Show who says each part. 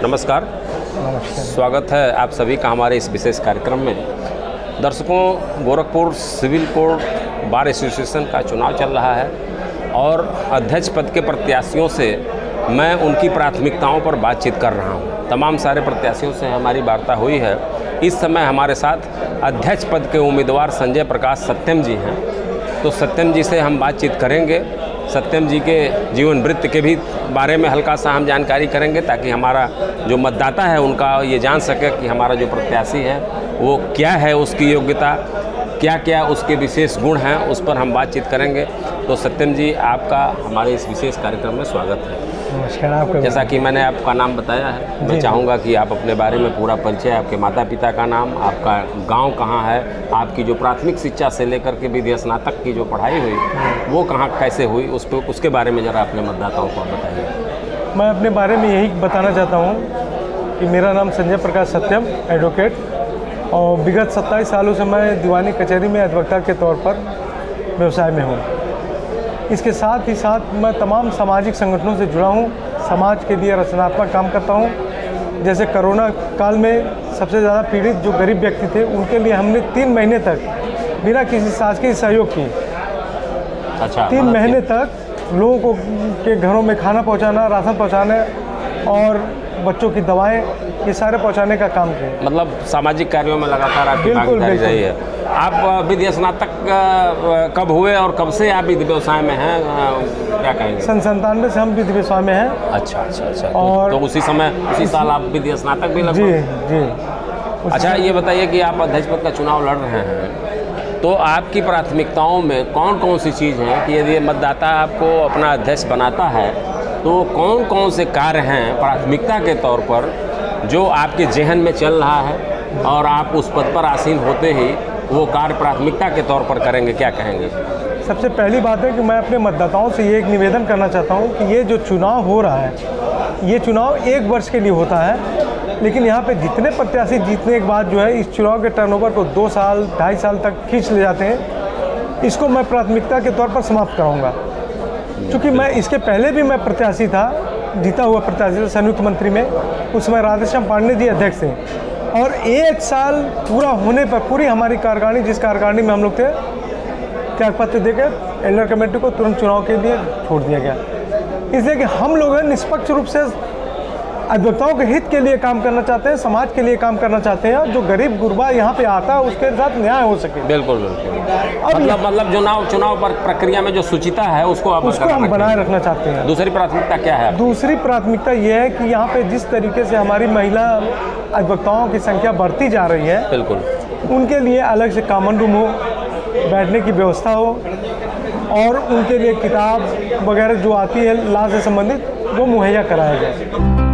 Speaker 1: नमस्कार, स्वागत है आप सभी का हमारे इस विशेष कार्यक्रम में। दर्शकों, Gorakhpur civil court bar association का चुनाव चल रहा है और अध्यक्ष पद के प्रत्याशियों से मैं उनकी प्राथमिकताओं पर बातचीत कर रहा हूं। तमाम सारे प्रत्याशियों से हमारी वार्ता हुई है। इस समय हमारे साथ अध्यक्ष पद के उम्मीदवार संजय प्रकाश सत्यम जी हैं, तो सत्यम जी से हम बातचीत करेंगे। सत्यम जी के जीवन वृत्त के भी बारे में हल्का सा हम जानकारी करेंगे, ताकि हमारा जो मतदाता है उनका ये जान सके कि हमारा जो प्रत्याशी है वो क्या है, उसकी योग्यता क्या क्या उसके विशेष गुण हैं, उस पर हम बातचीत करेंगे। तो सत्यम जी, आपका हमारे इस विशेष कार्यक्रम में स्वागत है।
Speaker 2: नमस्कार। आपका
Speaker 1: जैसा कि मैंने आपका नाम बताया है, मैं चाहूँगा कि आप अपने बारे में पूरा परिचय, आपके माता पिता का नाम, आपका गांव कहाँ है, आपकी जो प्राथमिक शिक्षा से लेकर के विधि स्नातक की जो पढ़ाई हुई वो कहाँ कैसे हुई, उसके बारे में ज़रा अपने मतदाताओं को बताइए।
Speaker 2: मैं अपने बारे में यही बताना चाहता हूँ कि मेरा नाम संजय प्रकाश सत्यम, एडवोकेट, और विगत 27 सालों से मैं दीवानी कचहरी में अधिवक्ता के तौर पर व्यवसाय में हूँ। इसके साथ ही साथ मैं तमाम सामाजिक संगठनों से जुड़ा हूँ, समाज के लिए रचनात्मक काम करता हूँ। जैसे कोरोना काल में सबसे ज़्यादा पीड़ित जो गरीब व्यक्ति थे, उनके लिए हमने 3 महीने तक बिना किसी शासकीय सहयोग की 3 महीने तक लोगों को के घरों में खाना पहुँचाना, राशन पहुँचाना और बच्चों की दवाएं, ये सारे पहुँचाने का काम किया।
Speaker 1: मतलब सामाजिक कार्यों में लगातार आपकी भागीदारी रही है। आप विधि स्नातक कब हुए और कब से आप विधि व्यवसाय में हैं, क्या कहेंगे?
Speaker 2: 97 से हम विधि व्यवसाय में हैं।
Speaker 1: अच्छा।
Speaker 2: और
Speaker 1: तो उसी साल आप विधि स्नातक भी लगभग?
Speaker 2: जी।
Speaker 1: अच्छा, ये बताइए कि आप अध्यक्ष पद का चुनाव लड़ रहे हैं, तो आपकी प्राथमिकताओं में कौन कौन सी चीज़ हैं कि यदि मतदाता आपको अपना अध्यक्ष बनाता है तो कौन कौन से कार्य हैं प्राथमिकता के तौर पर जो आपके जहन में चल रहा है और आप उस पद पर आसीन होते ही वो कार्य प्राथमिकता के तौर पर करेंगे, क्या कहेंगे?
Speaker 2: सबसे पहली बात है कि मैं अपने मतदाताओं से ये एक निवेदन करना चाहता हूँ कि ये जो चुनाव हो रहा है, ये चुनाव 1 वर्ष के लिए होता है, लेकिन यहाँ पे जितने प्रत्याशी जीतने के बाद जो है इस चुनाव के टर्नओवर को 2 साल 2.5 साल तक खींच ले जाते हैं, इसको मैं प्राथमिकता के तौर पर समाप्त कराऊँगा। क्योंकि मैं इसके पहले भी मैं प्रत्याशी था, जीता हुआ प्रत्याशी था संयुक्त मंत्री में, उस समय राधेश्याम पांडे जी अध्यक्ष थे, और 1 साल पूरा होने पर पूरी हमारी कार्यकारिणी, जिस कार्यकारिणी में हम लोग थे, त्यागपत्र देकर एल्डर कमेटी को तुरंत चुनाव के लिए छोड़ दिया गया। इसलिए कि हम लोग निष्पक्ष रूप से अधिवक्ताओं के हित के लिए काम करना चाहते हैं, समाज के लिए काम करना चाहते हैं, और जो गरीब गुरबा यहाँ पे आता है उसके साथ न्याय हो सके।
Speaker 1: बिल्कुल। मतलब चुनाव पर प्रक्रिया में जो शुचिता है उसको
Speaker 2: हम बनाए रखना चाहते हैं।
Speaker 1: दूसरी प्राथमिकता क्या है? दूसरी
Speaker 2: प्राथमिकता ये है कि यहाँ पे जिस तरीके से हमारी महिला अधिवक्ताओं की संख्या बढ़ती जा रही है,
Speaker 1: बिल्कुल, उनके
Speaker 2: लिए अलग से कॉमन रूम हो, बैठने की व्यवस्था हो, और उनके लिए किताब वगैरह जो आती है लॉ से संबंधित वो मुहैया कराया जाए।